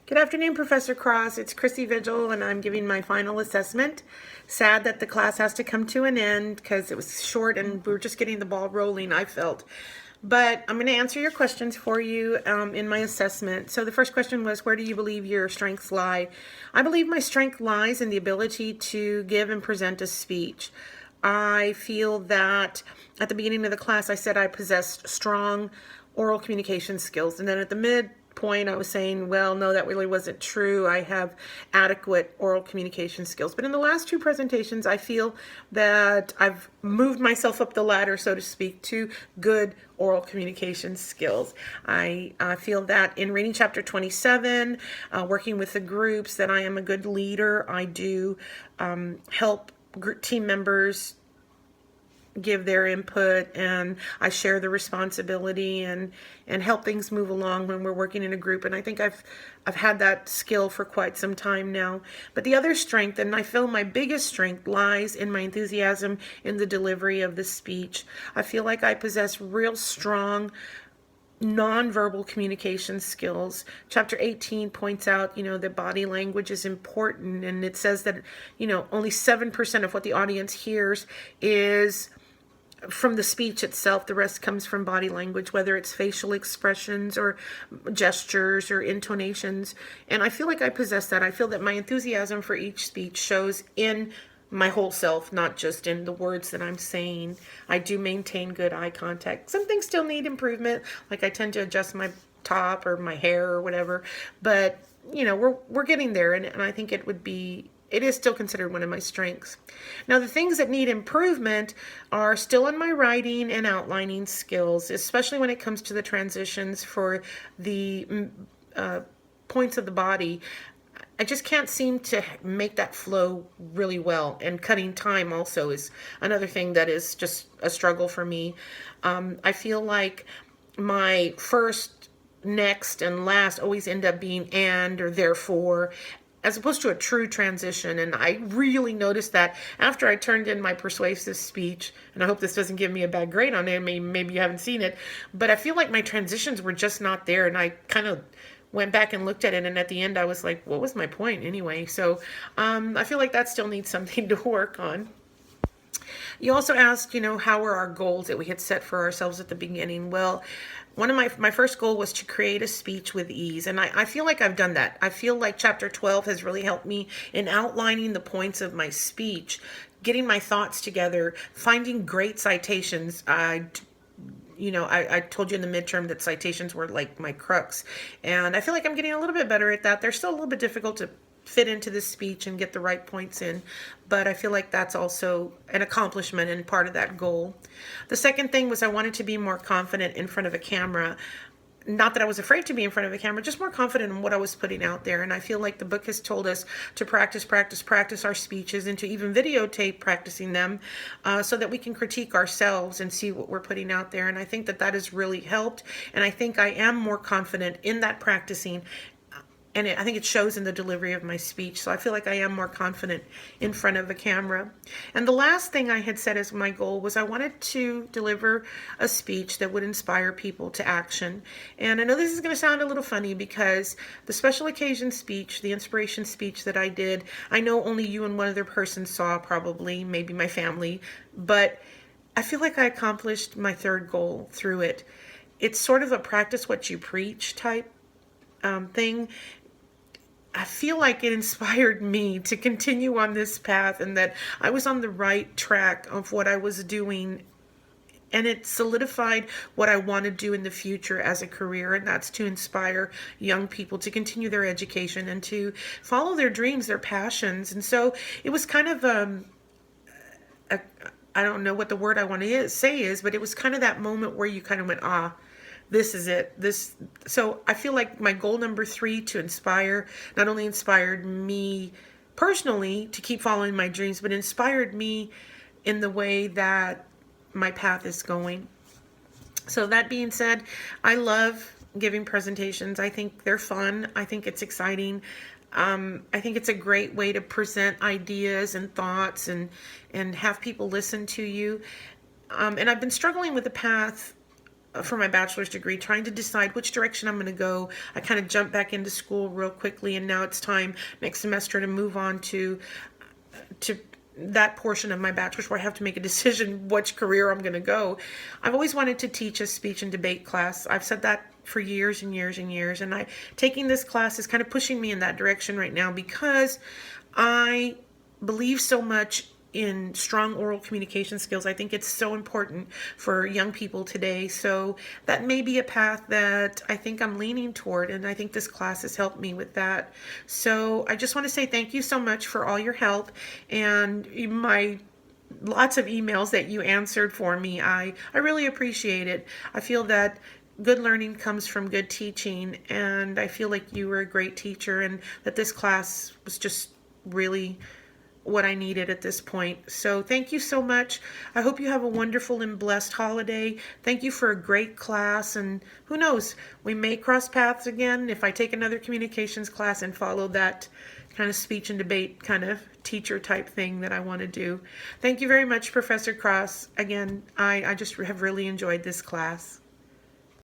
Good afternoon, Professor Cross. It's Chrissy Vigil, and I'm giving my final assessment. Sad that the class has to come to an end because it was short and we were just getting the ball rolling, I felt. But I'm going to answer your questions for you in my assessment. So the first question was, where do you believe your strengths lie? I believe my strength lies in the ability to give and present a speech. I feel that at the beginning of the class, I said I possessed strong oral communication skills. And then at the midpoint, I was saying, well, no, that really wasn't true. I have adequate oral communication skills. But in the last two presentations, I feel that I've moved myself up the ladder, so to speak, to good oral communication skills. I feel that in reading chapter 27, working with the groups, that I am a good leader. I do help team members give their input, and I share the responsibility and help things move along when we're working in a group. And I think I've had that skill for quite some time now. But the other strength, and I feel my biggest strength, lies in my enthusiasm in the delivery of the speech. I feel like I possess real strong nonverbal communication skills. Chapter 18 points out, that body language is important, and it says that, only 7% of what the audience hears is from the speech itself. The rest comes from body language, whether it's facial expressions or gestures or intonations. And I feel like I possess that. I feel that my enthusiasm for each speech shows in my whole self, not just in the words that I'm saying. I do maintain good eye contact. Some things still need improvement, like I tend to adjust my top or my hair or whatever, but we're getting there, and I think it is still considered one of my strengths. Now, the things that need improvement are still in my writing and outlining skills, especially when it comes to the transitions for the points of the body. I just can't seem to make that flow really well. And cutting time also is another thing that is just a struggle for me. I feel like my first, next, and last always end up being and or therefore, as opposed to a true transition. And I really noticed that after I turned in my persuasive speech, and I hope this doesn't give me a bad grade on it, maybe you haven't seen it, but I feel like my transitions were just not there, and I kind of went back and looked at it, and at the end I was like, what was my point anyway? So I feel like that still needs something to work on. You also asked, how were our goals that we had set for ourselves at the beginning? Well, one of my first goal was to create a speech with ease, and I feel like I've done that. I feel like chapter 12 has really helped me in outlining the points of my speech, getting my thoughts together, finding great citations. I told you in the midterm that citations were like my crux, and I feel like I'm getting a little bit better at that. They're still a little bit difficult to fit into this speech and get the right points in, but I feel like that's also an accomplishment and part of that goal. The second thing was I wanted to be more confident in front of a camera. Not that I was afraid to be in front of a camera, just more confident in what I was putting out there. And I feel like the book has told us to practice our speeches, and to even videotape practicing them so that we can critique ourselves and see what we're putting out there. And I think that has really helped. And I think I am more confident in that practicing, and I think it shows in the delivery of my speech. So I feel like I am more confident in front of a camera. And the last thing I had set as my goal was I wanted to deliver a speech that would inspire people to action. And I know this is going to sound a little funny, because the special occasion speech, the inspiration speech that I did, I know only you and one other person saw, probably, maybe my family, but I feel like I accomplished my third goal through it. It's sort of a practice what you preach type thing. I feel like it inspired me to continue on this path, and that I was on the right track of what I was doing, and it solidified what I want to do in the future as a career, and that's to inspire young people to continue their education and to follow their dreams, their passions. And so it was kind of I don't know what the word I want to say is, but it was kind of that moment where you kind of went, this is it. So I feel like my goal number 3, to inspire, not only inspired me personally to keep following my dreams, but inspired me in the way that my path is going. So that being said, I love giving presentations. I think they're fun. I think it's exciting. I think it's a great way to present ideas and thoughts and have people listen to you. And I've been struggling with the path for my bachelor's degree, trying to decide which direction I'm going to go. I kind of jumped back into school real quickly, and now it's time next semester to move on to that portion of my bachelor's where I have to make a decision which career I'm going to go. I've always wanted to teach a speech and debate class. I've said that for years and years and years, and taking this class is kind of pushing me in that direction right now because I believe so much in strong oral communication skills. I think it's so important for young people today. So that may be a path that I think I'm leaning toward, and I think this class has helped me with that. So I just want to say thank you so much for all your help and my lots of emails that you answered for me. I really appreciate it. I feel that good learning comes from good teaching, and I feel like you were a great teacher and that this class was just really what I needed at this point. So thank you so much. I hope you have a wonderful and blessed holiday. Thank you for a great class, and who knows, we may cross paths again if I take another communications class and follow that kind of speech and debate kind of teacher type thing that I want to do. Thank you very much, Professor Cross. Again, I just have really enjoyed this class.